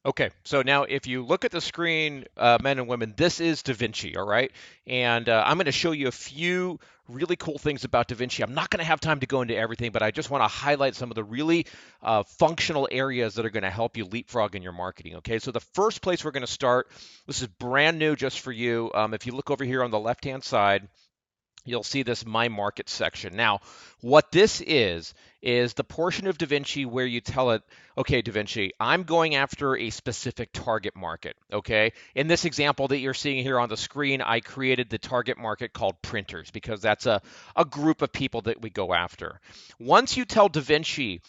Okay, so now if you look at the screen, men and women, this is Da Vinci, all right? And I'm going to show you a few really cool things about Da Vinci. I'm not going to have time to go into everything, but I just want to highlight some of the really functional areas that are going to help you leapfrog in your marketing, okay? So the first place we're going to start, this is brand new just for you. If you look over here on the left-hand side, you'll see this My Market section. Now, what this is the portion of DaVinci where you tell it, okay, DaVinci, I'm going after a specific target market, okay? In this example that you're seeing here on the screen, I created the target market called printers because that's a group of people that we go after. Once you tell DaVinci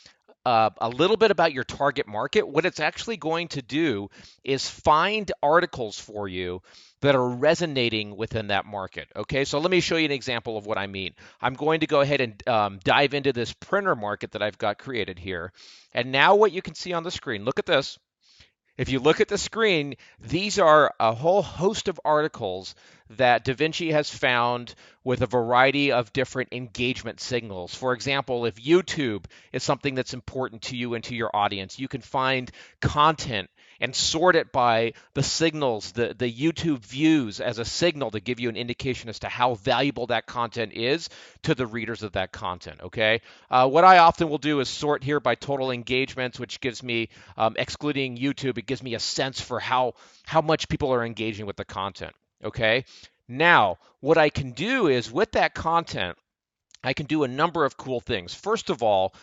a little bit about your target market, what it's actually going to do is find articles for you that are resonating within that market. Okay, so let me show you an example of what I mean. I'm going to go ahead and dive into this printer market that I've got created here. And now what you can see on the screen, look at this. If you look at the screen, these are a whole host of articles that DaVinci has found with a variety of different engagement signals. For example, if YouTube is something that's important to you and to your audience, you can find content and sort it by the signals, the YouTube views as a signal to give you an indication as to how valuable that content is to the readers of that content. Okay. What I often will do is sort here by total engagements, which gives me, excluding YouTube, it gives me a sense for how much people are engaging with the content. Okay. Now, what I can do is with that content, I can do a number of cool things. First of all,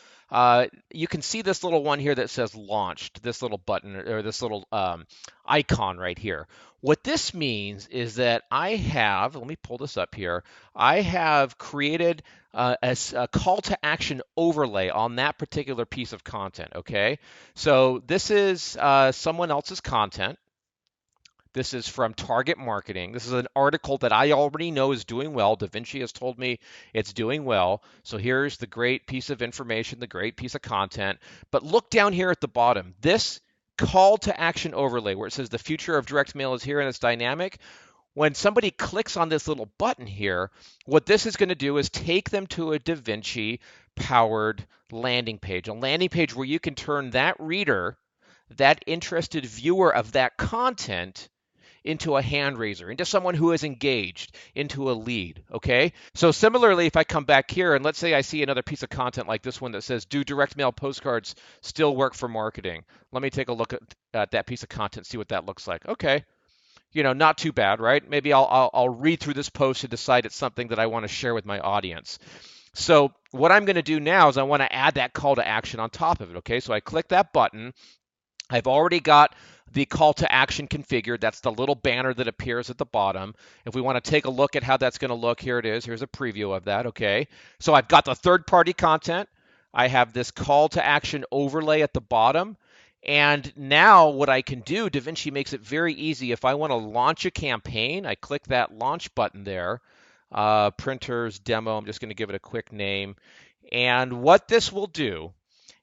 you can see this little one here that says launched, this little button or this little icon right here. What this means is that I have, let me pull this up here, I have created a call to action overlay on that particular piece of content, okay? So this is someone else's content. This is from Target Marketing. This is an article that I already know is doing well. Da Vinci has told me it's doing well. So here's the great piece of information, the great piece of content. But look down here at the bottom. This call to action overlay where it says the future of direct mail is here and it's dynamic. When somebody clicks on this little button here, what this is going to do is take them to a Da Vinci powered landing page, a landing page where you can turn that reader, that interested viewer of that content, into a hand raiser, into someone who is engaged, into a lead. Okay. So similarly, if I come back here and let's say I see another piece of content like this one that says, do direct mail postcards still work for marketing? Let me take a look at that piece of content, see what that looks like. Okay. Not too bad, right? Maybe I'll read through this post and decide it's something that I want to share with my audience. So what I'm going to do now is I want to add that call to action on top of it. Okay. So I click that button. I've already got the call to action configured. That's the little banner that appears at the bottom. If we want to take a look at how that's going to look, here it is. Here's a preview of that. Okay. So I've got the third party content. I have this call to action overlay at the bottom. And now what I can do, DaVinci makes it very easy. If I want to launch a campaign, I click that launch button there. Printers demo. I'm just going to give it a quick name. And what this will do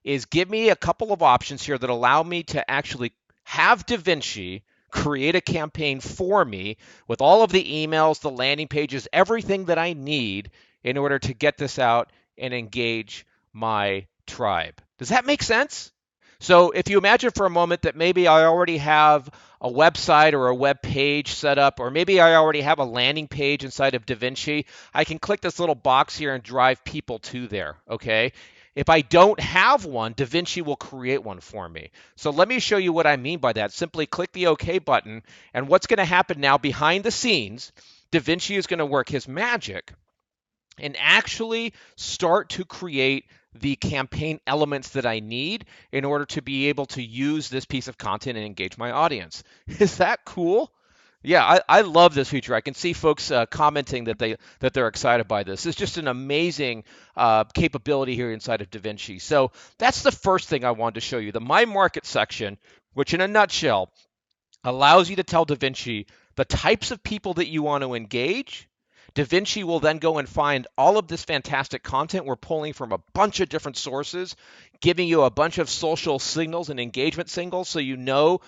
is give me a couple of options here that allow me to actually have Da Vinci create a campaign for me with all of the emails, the landing pages, everything that I need in order to get this out and engage my tribe. Does that make sense? So if you imagine for a moment that maybe I already have a website or a web page set up, or maybe I already have a landing page inside of DaVinci, I can click this little box here and drive people to there, okay? If I don't have one, DaVinci will create one for me. So let me show you what I mean by that. Simply click the OK button, and what's going to happen now behind the scenes, DaVinci is going to work his magic and actually start to create the campaign elements that I need in order to be able to use this piece of content and engage my audience. Is that cool? Yeah, I love this feature. I can see folks commenting that they're excited by this. It's just an amazing capability here inside of DaVinci. So that's the first thing I wanted to show you. The My Market section, which in a nutshell allows you to tell DaVinci the types of people that you want to engage. DaVinci will then go and find all of this fantastic content we're pulling from a bunch of different sources, giving you a bunch of social signals and engagement signals so you know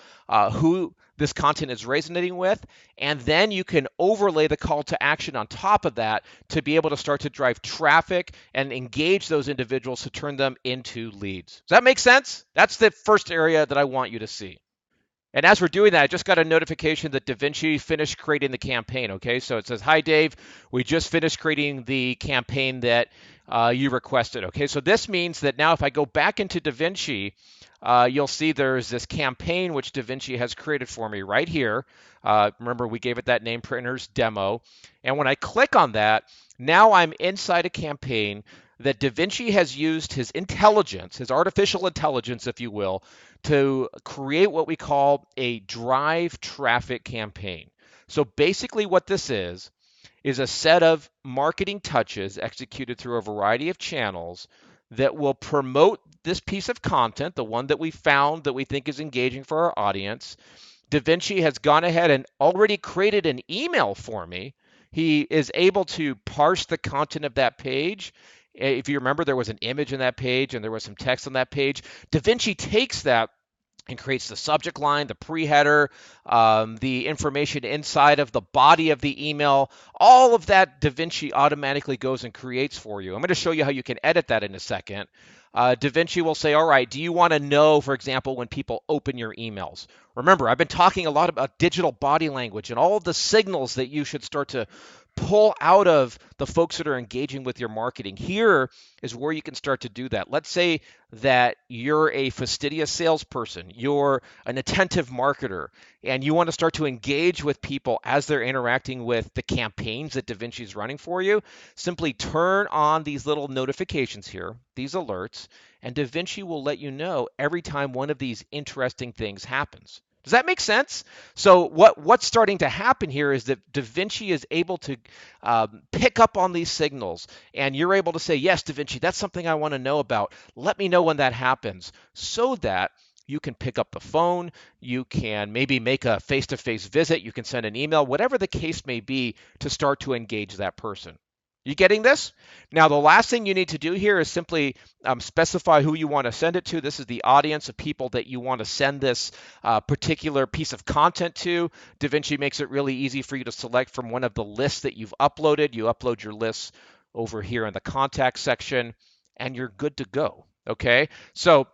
who this content is resonating with. And then you can overlay the call to action on top of that to be able to start to drive traffic and engage those individuals to turn them into leads. Does that make sense? That's the first area that I want you to see. And as we're doing that, I just got a notification that Da Vinci finished creating the campaign. Okay, so it says, "Hi, Dave. We just finished creating the campaign that you requested." Okay, so this means that now if I go back into Da Vinci, you'll see there's this campaign which Da Vinci has created for me right here. Remember, we gave it that name, Printers Demo. And when I click on that, now I'm inside a campaign that Da Vinci has used his intelligence, his artificial intelligence, if you will, to create what we call a drive traffic campaign. So basically, what this is a set of marketing touches executed through a variety of channels that will promote this piece of content, the one that we found that we think is engaging for our audience. Da Vinci has gone ahead and already created an email for me. He is able to parse the content of that page. If you remember, there was an image in that page and there was some text on that page. Da Vinci takes that and creates the subject line, the pre-header, the information inside of the body of the email. All of that Da Vinci automatically goes and creates for you. I'm going to show you how you can edit that in a second. Da Vinci will say, all right, do you want to know, for example, when people open your emails? Remember, I've been talking a lot about digital body language and all of the signals that you should start to pull out of the folks that are engaging with your marketing. Here is where you can start to do that. Let's say that you're a fastidious salesperson, you're an attentive marketer, and you want to start to engage with people as they're interacting with the campaigns that Da Vinci is running for you. Simply turn on these little notifications here, these alerts, and Da Vinci will let you know every time one of these interesting things happens. Does that make sense? So what's starting to happen here is that Da Vinci is able to pick up on these signals, and you're able to say, yes, Da Vinci, that's something I want to know about. Let me know when that happens, so that you can pick up the phone, you can maybe make a face-to-face visit, you can send an email, whatever the case may be, to start to engage that person. You getting this? Now, the last thing you need to do here is simply specify who you want to send it to. This is the audience of people that you want to send this particular piece of content to. Da Vinci makes it really easy for you to select from one of the lists that you've uploaded. You upload your lists over here in the contact section, and you're good to go. Okay, so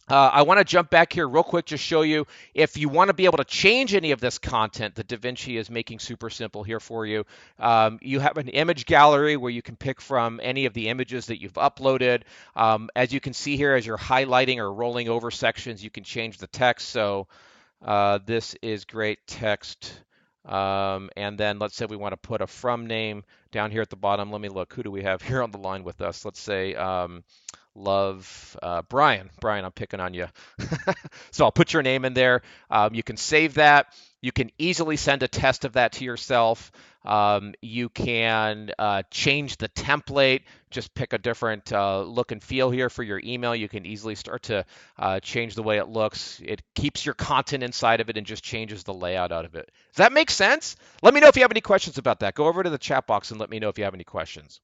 I want to jump back here real quick to show you if you want to be able to change any of this content that Da Vinci is making super simple here for you. You have an image gallery where you can pick from any of the images that you've uploaded. As you can see here, as you're highlighting or rolling over sections, you can change the text. So this is great text. And then let's say we want to put a from name down here at the bottom. Let me look. Who do we have here on the line with us? Let's say love Brian. Brian, I'm picking on you. So I'll put your name in there. You can save that. You can easily send a test of that to yourself. You can change the template. Just pick a different look and feel here for your email. You can easily start to change the way it looks. It keeps your content inside of it and just changes the layout out of it. Does that make sense? Let me know if you have any questions about that. Go over to the chat box and let me know if you have any questions.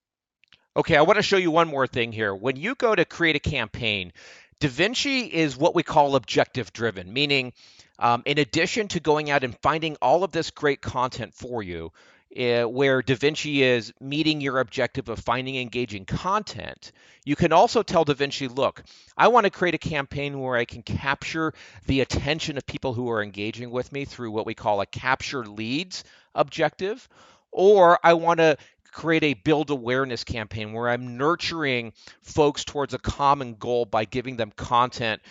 Okay, I want to show you one more thing here. When you go to create a campaign, Da Vinci is what we call objective driven, meaning in addition to going out and finding all of this great content for you, where Da Vinci is meeting your objective of finding engaging content, you can also tell Da Vinci, look, I want to create a campaign where I can capture the attention of people who are engaging with me through what we call a capture leads objective, or I want to create a build awareness campaign where I'm nurturing folks towards a common goal by giving them content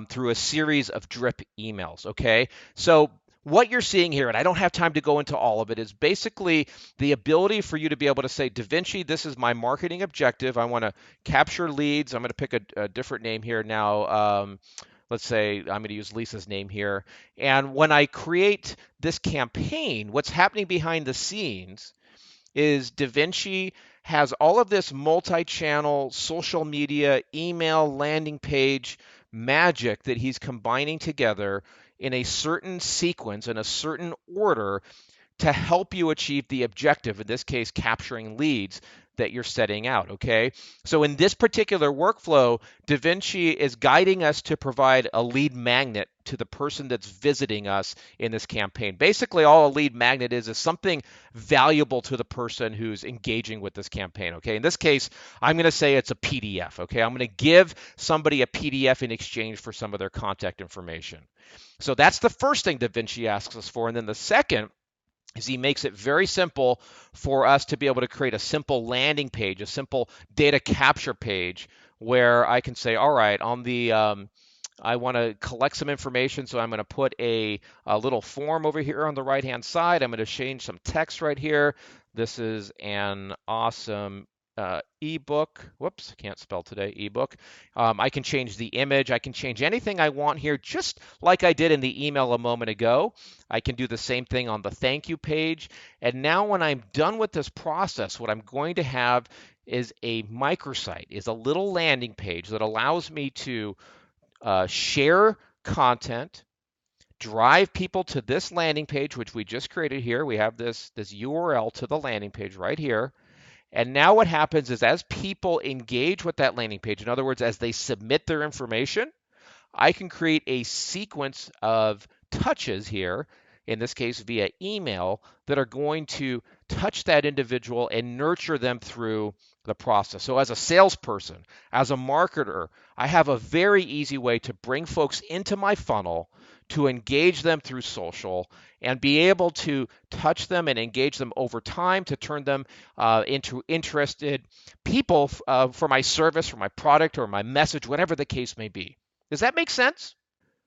through a series of drip emails. Okay, so what you're seeing here, and I don't have time to go into all of it, is basically the ability for you to be able to say, Da Vinci, this is my marketing objective. I want to capture leads. I'm going to pick a different name here now. Let's say I'm going to use Lisa's name here. And when I create this campaign, what's happening behind the scenes is Da Vinci has all of this multi-channel social media, email, landing page magic that he's combining together in a certain sequence, in a certain order, to help you achieve the objective, in this case, capturing leads that you're setting out, okay? So in this particular workflow, Da Vinci is guiding us to provide a lead magnet to the person that's visiting us in this campaign. Basically, all a lead magnet is something valuable to the person who's engaging with this campaign, okay? In this case, I'm going to say it's a PDF, okay? I'm going to give somebody a PDF in exchange for some of their contact information. So that's the first thing Da Vinci asks us for. And then the second is he makes it very simple for us to be able to create a simple landing page, a simple data capture page where I can say, all right, on the I want to collect some information, so I'm going to put a little form over here on the right-hand side. I'm going to change some text right here. This is an awesome ebook. Whoops, can't spell today. Ebook. I can change the image. I can change anything I want here, just like I did in the email a moment ago. I can do the same thing on the thank you page. And now when I'm done with this process, what I'm going to have is a microsite, is a little landing page that allows me to share content, drive people to this landing page, which we just created here. We have this URL to the landing page right here. And now what happens is as people engage with that landing page, in other words, as they submit their information, I can create a sequence of touches here, in this case via email, that are going to touch that individual and nurture them through the process. So as a salesperson, as a marketer, I have a very easy way to bring folks into my funnel, to engage them through social, and be able to touch them and engage them over time to turn them into interested people for my service, for my product, or my message, whatever the case may be. Does that make sense?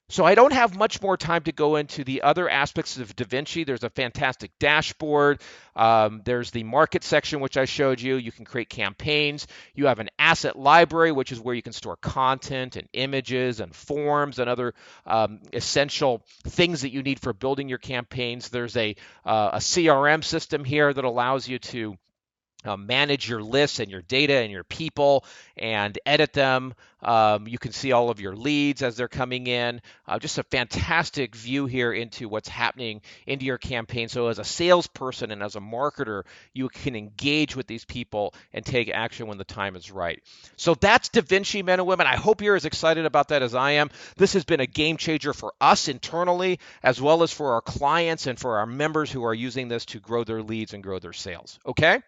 So I don't have much more time to go into the other aspects of Da Vinci. There's a fantastic dashboard. There's the market section, which I showed you. You can create campaigns. You have an asset library, which is where you can store content and images and forms and other essential things that you need for building your campaigns. There's a CRM system here that allows you to manage your lists and your data and your people and edit them. You can see all of your leads as they're coming in. Just a fantastic view here into what's happening into your campaign. So as a salesperson and as a marketer, you can engage with these people and take action when the time is right. So that's Da Vinci, men and women. I hope you're as excited about that as I am. This has been a game changer for us internally, as well as for our clients and for our members who are using this to grow their leads and grow their sales. Okay?